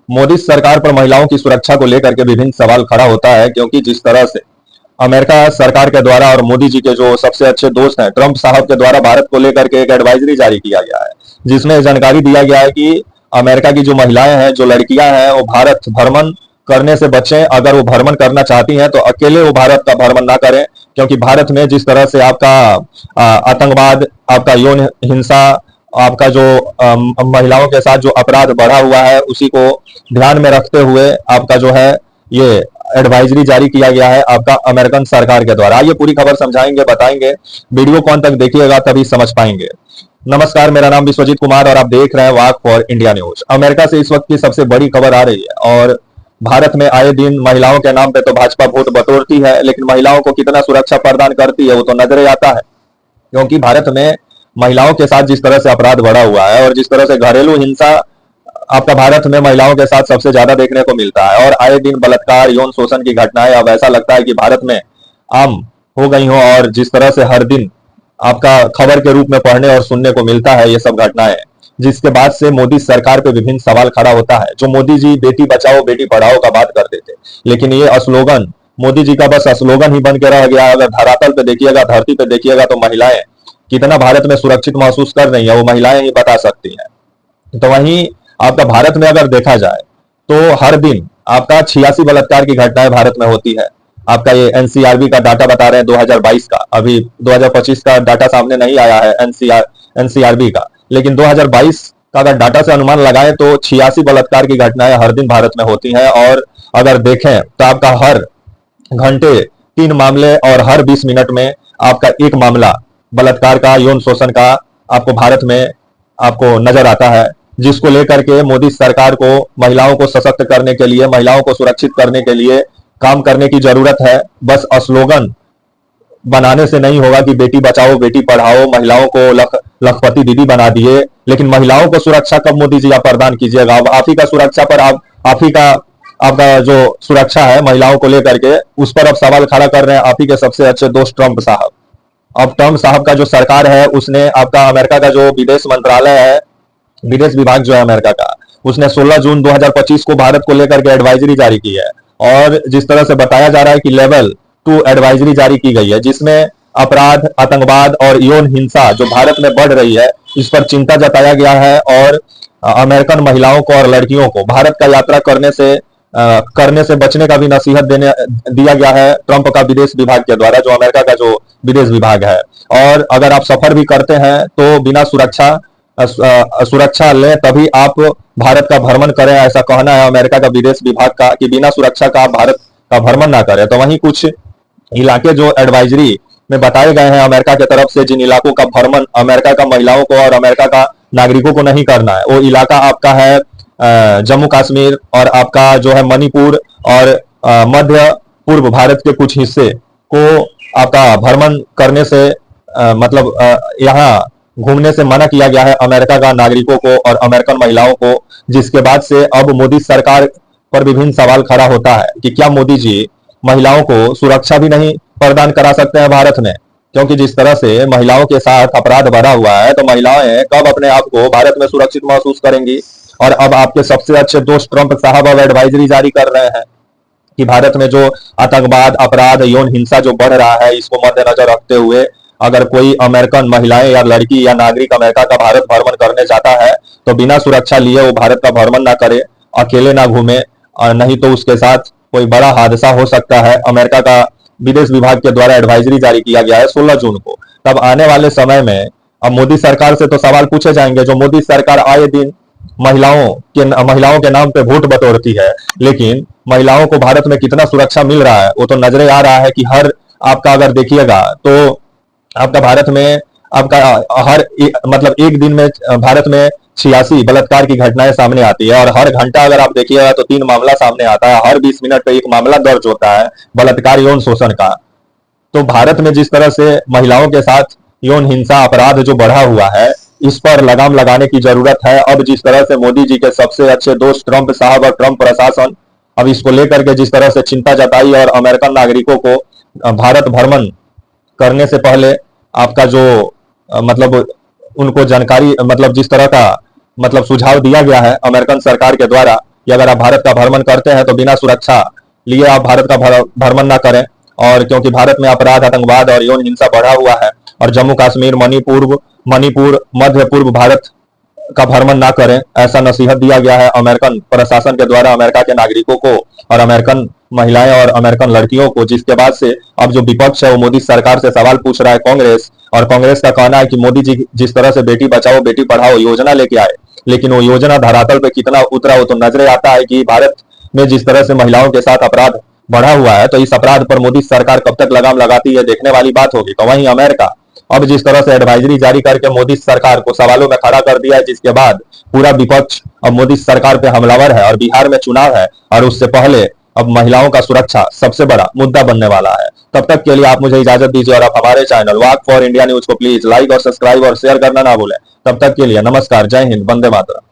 मोदी सरकार पर महिलाओं की सुरक्षा को लेकर के विभिन्न सवाल खड़ा होता है, क्योंकि जिस तरह से अमेरिका सरकार के द्वारा और मोदी जी के जो सबसे अच्छे दोस्त हैं ट्रंप साहब के द्वारा भारत को लेकर के एक एडवाइजरी जारी किया गया है, जिसमें जानकारी दिया गया है कि अमेरिका की जो महिलाएं हैं, जो लड़कियां हैं, वो भारत भ्रमण करने से बचें। अगर वो भ्रमण करना चाहती हैं तो अकेले वो भारत का भ्रमण ना करें, क्योंकि भारत में जिस तरह से आपका आतंकवाद, आपका यौन हिंसा, आपका जो महिलाओं के साथ जो अपराध बढ़ा हुआ है, उसी को ध्यान में रखते हुए आपका जो है ये एडवाइजरी जारी किया गया है आपका अमेरिकन सरकार के द्वारा। ये पूरी खबर समझाएंगे, बताएंगे, वीडियो कौन तक देखिएगा तभी समझ पाएंगे। नमस्कार, मेरा नाम विश्वजीत कुमार और आप देख रहे हैं वाक फॉर इंडिया न्यूज। अमेरिका से इस वक्त की सबसे बड़ी खबर आ रही है और भारत में आए दिन महिलाओं के नाम पे तो भाजपा वोट बटोरती है, लेकिन महिलाओं को कितना सुरक्षा प्रदान करती है वो तो नजर आता है। क्योंकि भारत में महिलाओं के साथ जिस तरह से अपराध बढ़ा हुआ है और जिस तरह से घरेलू हिंसा आपका भारत में महिलाओं के साथ सबसे ज्यादा देखने को मिलता है, और आए दिन बलात्कार, यौन शोषण की घटनाएं अब ऐसा लगता है कि भारत में आम हो गई हो, और जिस तरह से हर दिन आपका खबर के रूप में पढ़ने और सुनने को मिलता है ये सब घटनाएं, जिसके बाद से मोदी सरकार पे विभिन्न सवाल खड़ा होता है। जो मोदी जी बेटी बचाओ बेटी पढ़ाओ का बात करते थे, लेकिन ये स्लोगन मोदी जी का बस स्लोगन ही बन के रह गया। अगर धरातल पे देखिएगा, धरती पे देखिएगा, तो महिलाएं कितना भारत में सुरक्षित महसूस कर रही है वो महिलाएं ही बता सकती हैं। तो वहीं आपका भारत में अगर देखा जाए तो हर दिन आपका 86 बलात्कार की घटनाएं भारत में होती है। आपका ये एनसीआरबी का डाटा बता रहे हैं 2022 का, अभी 2025 का डाटा सामने नहीं आया है एनसीआरबी का, लेकिन 2022 का अगर डाटा से अनुमान लगाएं तो 86 बलात्कार की घटनाएं हर दिन भारत में होती हैं। और अगर देखें तो आपका हर घंटे 3 मामले और हर 20 मिनट में आपका एक मामला बलात्कार का, यौन शोषण का आपको भारत में आपको नजर आता है, जिसको लेकर के मोदी सरकार को महिलाओं को सशक्त करने के लिए, महिलाओं को सुरक्षित करने के लिए काम करने की जरूरत है। बस स्लोगन बनाने से नहीं होगा कि बेटी बचाओ बेटी पढ़ाओ, महिलाओं को लखपति दीदी बना दिए, लेकिन महिलाओं को सुरक्षा कब मोदी जी आप प्रदान कीजिएगा? अब आप ही का सुरक्षा पर आप ही का आपका जो सुरक्षा है महिलाओं को लेकर के, उस पर अब सवाल खड़ा कर रहे हैं आप ही के सबसे अच्छे दोस्त ट्रंप साहब। अब ट्रंप साहब का जो सरकार है उसने आपका अमेरिका का जो विदेश मंत्रालय है, विदेश विभाग जो है अमेरिका का, उसने 16 जून 2025 को भारत को लेकर के एडवाइजरी जारी की है। और जिस तरह से बताया जा रहा है कि लेवल 2 एडवाइजरी जारी की गई है, जिसमें अपराध, आतंकवाद और यौन हिंसा जो भारत में बढ़ रही है इस पर चिंता जताया गया है। और अमेरिकन महिलाओं को और लड़कियों को भारत का यात्रा करने से बचने का भी नसीहत दिया गया है ट्रंप का विदेश विभाग के द्वारा, जो अमेरिका का जो विदेश विभाग है। और अगर आप सफर भी करते हैं तो बिना सुरक्षा लें तभी आप भारत का भ्रमण करें, ऐसा कहना है अमेरिका का विदेश विभाग का, कि बिना सुरक्षा का आप भारत का भ्रमण ना करें। तो वहीं कुछ इलाके जो एडवाइजरी में बताए गए हैं अमेरिका की तरफ से, जिन इलाकों का भ्रमण अमेरिका का महिलाओं को और अमेरिका का नागरिकों को नहीं करना है, वो इलाका आपका है जम्मू कश्मीर और आपका जो है मणिपुर और मध्य पूर्व भारत के कुछ हिस्से को आपका भ्रमण करने से मतलब यहाँ घूमने से मना किया गया है अमेरिका का नागरिकों को और अमेरिकन महिलाओं को। जिसके बाद से अब मोदी सरकार पर विभिन्न सवाल खड़ा होता है कि क्या मोदी जी महिलाओं को सुरक्षा भी नहीं प्रदान करा सकते हैं भारत में? क्योंकि जिस तरह से महिलाओं के साथ अपराध बढ़ा हुआ है, तो महिलाएं कब अपने आप को भारत में सुरक्षित महसूस करेंगी? और अब आपके सबसे अच्छे दोस्त ट्रंप साहब अब एडवाइजरी जारी कर रहे हैं कि भारत में जो आतंकवाद, अपराध, यौन हिंसा जो बढ़ रहा है, इसको मद्देनजर रखते हुए अगर कोई अमेरिकन महिलाएं या लड़की या नागरिक अमेरिका का भारत भ्रमण करने जाता है तो बिना सुरक्षा लिए वो भारत का भ्रमण ना करे, अकेले ना घूमे, और नहीं तो उसके साथ कोई बड़ा हादसा हो सकता है। अमेरिका का विदेश विभाग के द्वारा एडवाइजरी जारी किया गया है 16 जून को। तब आने वाले समय में अब मोदी सरकार से तो सवाल पूछे जाएंगे। जो मोदी सरकार आए दिन महिलाओं के नाम पे वोट बटोरती है, लेकिन महिलाओं को भारत में कितना सुरक्षा मिल रहा है वो तो नजरे आ रहा है कि हर आपका अगर देखिएगा तो आपका भारत में आपका मतलब एक दिन में भारत में 86 बलात्कार की घटनाएं सामने आती है, और हर घंटा अगर आप देखिएगा तो 3 मामला सामने आता है, हर 20 मिनट पे एक मामला दर्ज होता है बलात्कार, यौन शोषण का। तो भारत में जिस तरह से महिलाओं के साथ यौन हिंसा अपराध जो बढ़ा हुआ है, इस पर लगाम लगाने की जरूरत है। अब जिस तरह से मोदी जी के सबसे अच्छे दोस्त ट्रंप साहब और ट्रंप प्रशासन अब इसको लेकर के जिस तरह से चिंता जताई और अमेरिकन नागरिकों को भारत भ्रमण करने से पहले आपका जो मतलब उनको जानकारी, मतलब जिस तरह का मतलब सुझाव दिया गया है अमेरिकन सरकार के द्वारा, कि अगर आप भारत का भ्रमण करते हैं तो बिना सुरक्षा लिए आप भारत का भ्रमण ना करें, और क्योंकि भारत में अपराध, आतंकवाद और यौन हिंसा बढ़ा हुआ है, और जम्मू कश्मीर, मणिपुर, मध्य पूर्व भारत का भ्रमण ना करें, ऐसा नसीहत दिया गया है अमेरिकन प्रशासन के द्वारा अमेरिका के नागरिकों को और अमेरिकन महिलाएं और अमेरिकन लड़कियों को। जिसके बाद से अब जो विपक्ष है वो मोदी सरकार से सवाल पूछ रहा है, कांग्रेस, और कांग्रेस का कहना है कि मोदी जी जिस तरह से बेटी बचाओ बेटी पढ़ाओ योजना लेके आए, लेकिन वो योजना धरातल पे कितना उतरा वो तो नजरे आता है कि भारत में जिस तरह से महिलाओं के साथ अपराध बढ़ा हुआ है, तो इस अपराध पर मोदी सरकार कब तक लगाम लगाती है देखने वाली बात होगी। तो वहीं अमेरिका अब जिस तरह से एडवाइजरी जारी करके मोदी सरकार को सवालों में खड़ा कर दिया है, जिसके बाद पूरा विपक्ष अब मोदी सरकार पे हमलावर है, और बिहार में चुनाव है और उससे पहले अब महिलाओं का सुरक्षा सबसे बड़ा मुद्दा बनने वाला है। तब तक के लिए आप मुझे इजाजत दीजिए और आप हमारे channel walk for India news को प्लीज लाइक और सब्सक्राइब और शेयर करना ना भूलें। तब तक के लिए नमस्कार, जय हिंद, वंदे मातरम।